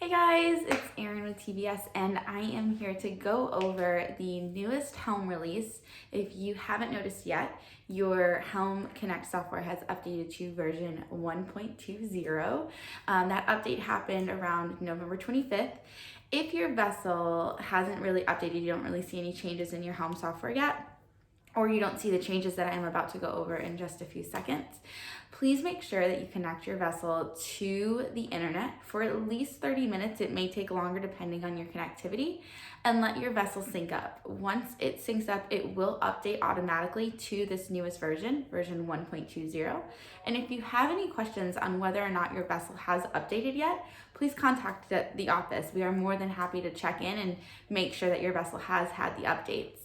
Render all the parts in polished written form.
Hey guys, it's Erin with TBS and I am here to go over the newest Helm release. If you haven't noticed yet, your Helm Connect software has updated to version 1.20. That update happened around November 25th. If your vessel hasn't really updated, you don't really see any changes in your Helm software yet, or you don't see the changes that I'm about to go over in just a few seconds, please make sure that you connect your vessel to the internet for at least 30 minutes. It may take longer depending on your connectivity, and let your vessel sync up. Once it syncs up, it will update automatically to this newest version, version 1.20. And if you have any questions on whether or not your vessel has updated yet, please contact the office. We are more than happy to check in and make sure that your vessel has had the updates.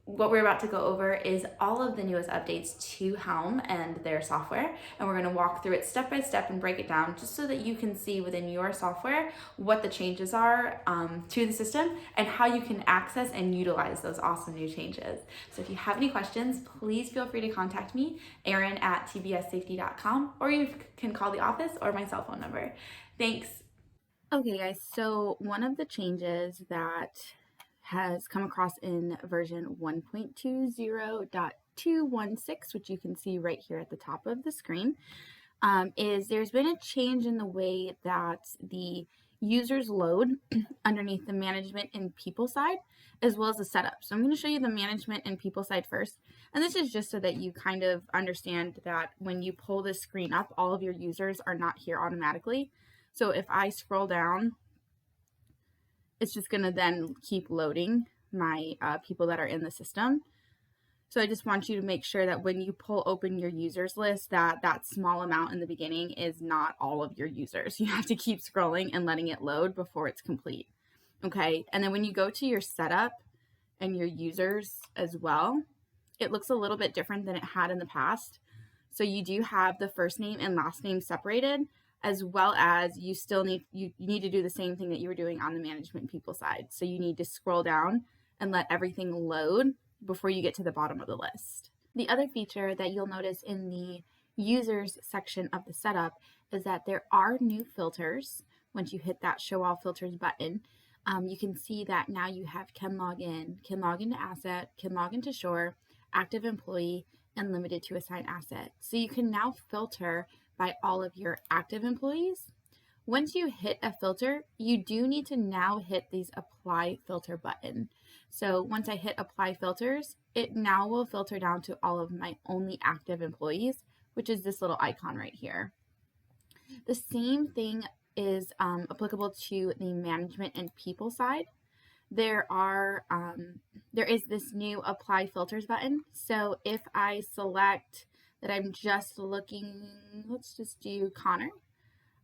What we're about to go over is all of the newest updates to Helm and their software, and we're going to walk through it step by step and break it down just so that you can see within your software what the changes are to the system and how you can access and utilize those awesome new changes. So if you have any questions, please feel free to contact me, Erin at tbssafety.com, or you can call the office or my cell phone number. Thanks. Okay guys, so one of the changes that has come across in version 1.20.216, which you can see right here at the top of the screen, is there's been a change in the way that the users load underneath the management and people side, as well as the setup. So I'm going to show you the management and people side first. And this is just so that you kind of understand that when you pull this screen up, all of your users are not here automatically. So if I scroll down, it's just going to then keep loading my people that are in the system. So I just want you to make sure that when you pull open your users list, that small amount in the beginning is not all of your users. You have to keep scrolling and letting it load before it's complete. Okay, and then when you go to your setup and your users as well, it looks a little bit different than it had in the past. So you do have the first name and last name separated, as well as you still need to do the same thing that you were doing on the management people side. So you need to scroll down and let everything load before you get to the bottom of the list. The other feature that you'll notice in the users section of the setup is that there are new filters. Once you hit that show all filters button, you can see that now you have can log into asset, can log into shore, active employee, and limited to assign asset. So you can now filter by all of your active employees. Once you hit a filter, you do need to now hit these apply filter button. So once I hit apply filters, it now will filter down to all of my only active employees, which is this little icon right here. The same thing is applicable to the management and people side. There is this new apply filters button. So if I select that I'm just looking, let's just do Connor.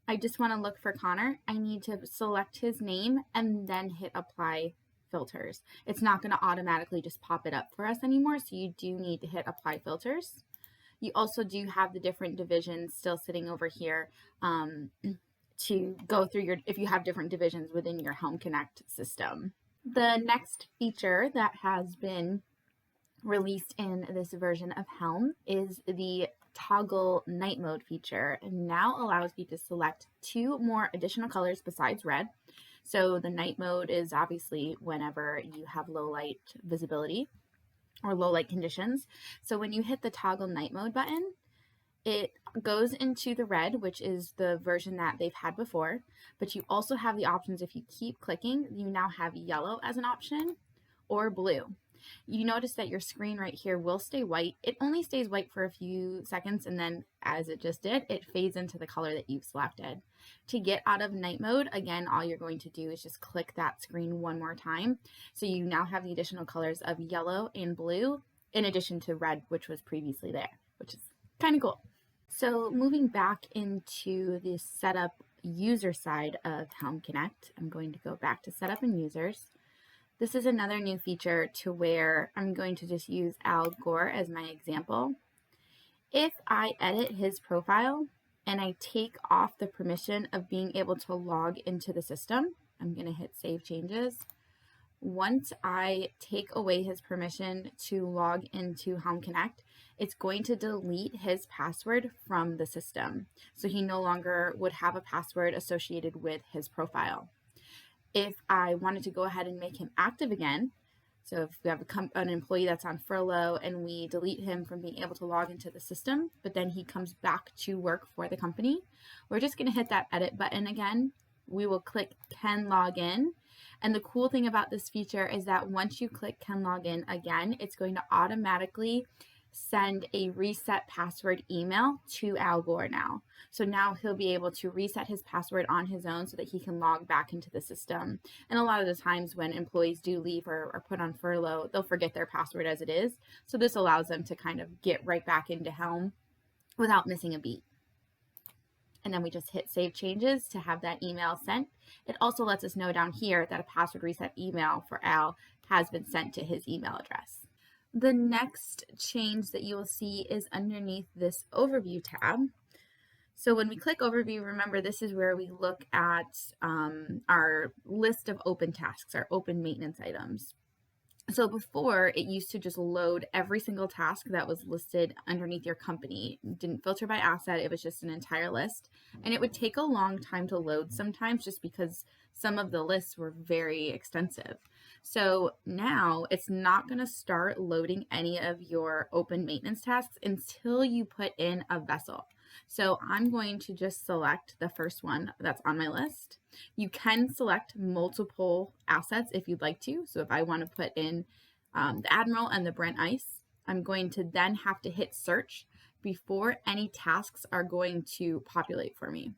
I just want to look for Connor. I need to select his name and then hit apply filters. It's not going to automatically just pop it up for us anymore, so you do need to hit apply filters. You also do have the different divisions still sitting over here to go through if you have different divisions within your Helm Connect system. The next feature that has been released in this version of Helm is the toggle night mode feature, and now allows you to select 2 more additional colors besides red. So the night mode is obviously whenever you have low light visibility or low light conditions. So when you hit the toggle night mode button, it goes into the red, which is the version that they've had before, but you also have the options. If you keep clicking, you now have yellow as an option or blue. You notice that your screen right here will stay white. It only stays white for a few seconds, and then as it just did, it fades into the color that you've selected. To get out of night mode, again, all you're going to do is just click that screen one more time. So you now have the additional colors of yellow and blue, in addition to red, which was previously there, which is kind of cool. So moving back into the setup user side of Helm Connect, I'm going to go back to setup and users. This is another new feature to where I'm going to just use Al Gore as my example. If I edit his profile and I take off the permission of being able to log into the system, I'm going to hit Save Changes. once I take away his permission to log into Helm Connect, it's going to delete his password from the system. So he no longer would have a password associated with his profile. If I wanted to go ahead and make him active again, so if we have an employee that's on furlough and we delete him from being able to log into the system, but then he comes back to work for the company, we're just going to hit that edit button again. We will click can log in. And the cool thing about this feature is that once you click can log in again, it's going to automatically send a reset password email to Al Gore now. So now he'll be able to reset his password on his own so that he can log back into the system. And a lot of the times when employees do leave or are put on furlough, they'll forget their password as it is. So this allows them to kind of get right back into Helm without missing a beat. And then we just hit save changes to have that email sent. It also lets us know down here that a password reset email for Al has been sent to his email address. The next change that you will see is underneath this overview tab. So when we click overview, remember this is where we look at our list of open tasks, our open maintenance items. So before, it used to just load every single task that was listed underneath your company. It didn't filter by asset, it was just an entire list. And it would take a long time to load sometimes just because some of the lists were very extensive. So now it's not going to start loading any of your open maintenance tasks until you put in a vessel. So I'm going to just select the first one that's on my list. You can select multiple assets if you'd like to. So if I want to put in the Admiral and the Brent Ice, I'm going to then have to hit search before any tasks are going to populate for me.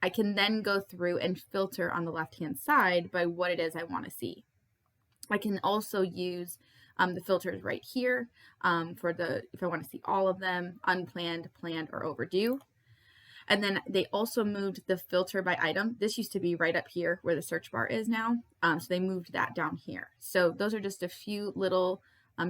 I can then go through and filter on the left-hand side by what it is I want to see. I can also use the filters right here if I want to see all of them, unplanned, planned, or overdue. And then they also moved the filter by item. This used to be right up here where the search bar is now. So they moved that down here. So those are just a few little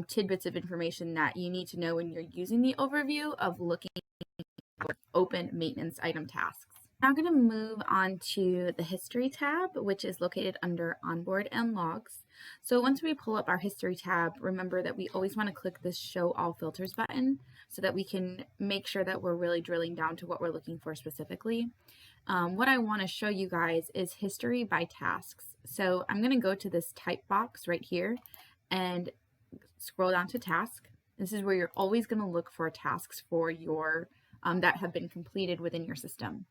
tidbits of information that you need to know when you're using the overview of looking at open maintenance item tasks. Now I'm going to move on to the history tab, which is located under onboard and logs. So once we pull up our history tab, remember that we always want to click this show all filters button so that we can make sure that we're really drilling down to what we're looking for specifically. What I want to show you guys is history by tasks. So I'm going to go to this type box right here and scroll down to task. This is where you're always going to look for tasks for your that have been completed within your system.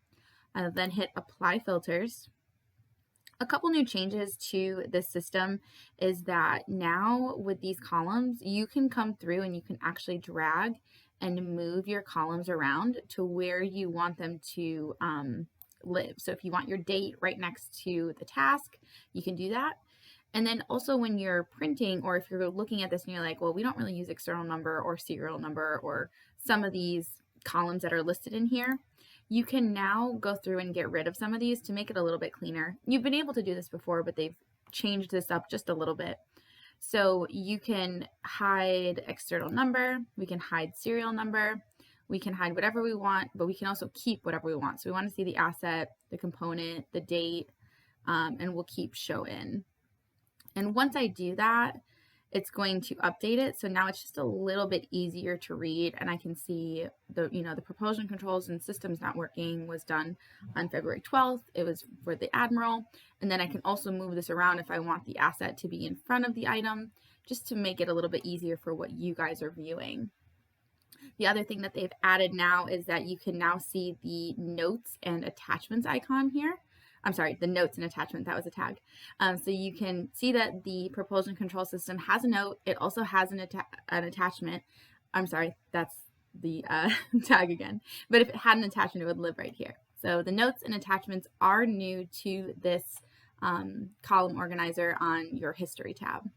Then hit apply filters. A couple new changes to this system is that now with these columns, you can come through and you can actually drag and move your columns around to where you want them to live. So if you want your date right next to the task, you can do that. And then also when you're printing, or if you're looking at this and you're like, well, we don't really use external number or serial number or some of these columns that are listed in here, you can now go through and get rid of some of these to make it a little bit cleaner. You've been able to do this before, but they've changed this up just a little bit. So you can hide external number, we can hide serial number, we can hide whatever we want, but we can also keep whatever we want. So we want to see the asset, the component, the date, and we'll keep show in. And once I do that, it's going to update it. So now it's just a little bit easier to read, and I can see the propulsion controls and systems not working was done on February 12th. It was for the Admiral. And then I can also move this around if I want the asset to be in front of the item, just to make it a little bit easier for what you guys are viewing. The other thing that they've added now is that you can now see the notes and attachments icon here. I'm sorry, the notes and attachment, that was a tag. So you can see that the propulsion control system has a note. It also has an attachment. I'm sorry, that's the tag again. But if it had an attachment, it would live right here. So the notes and attachments are new to this column organizer on your history tab.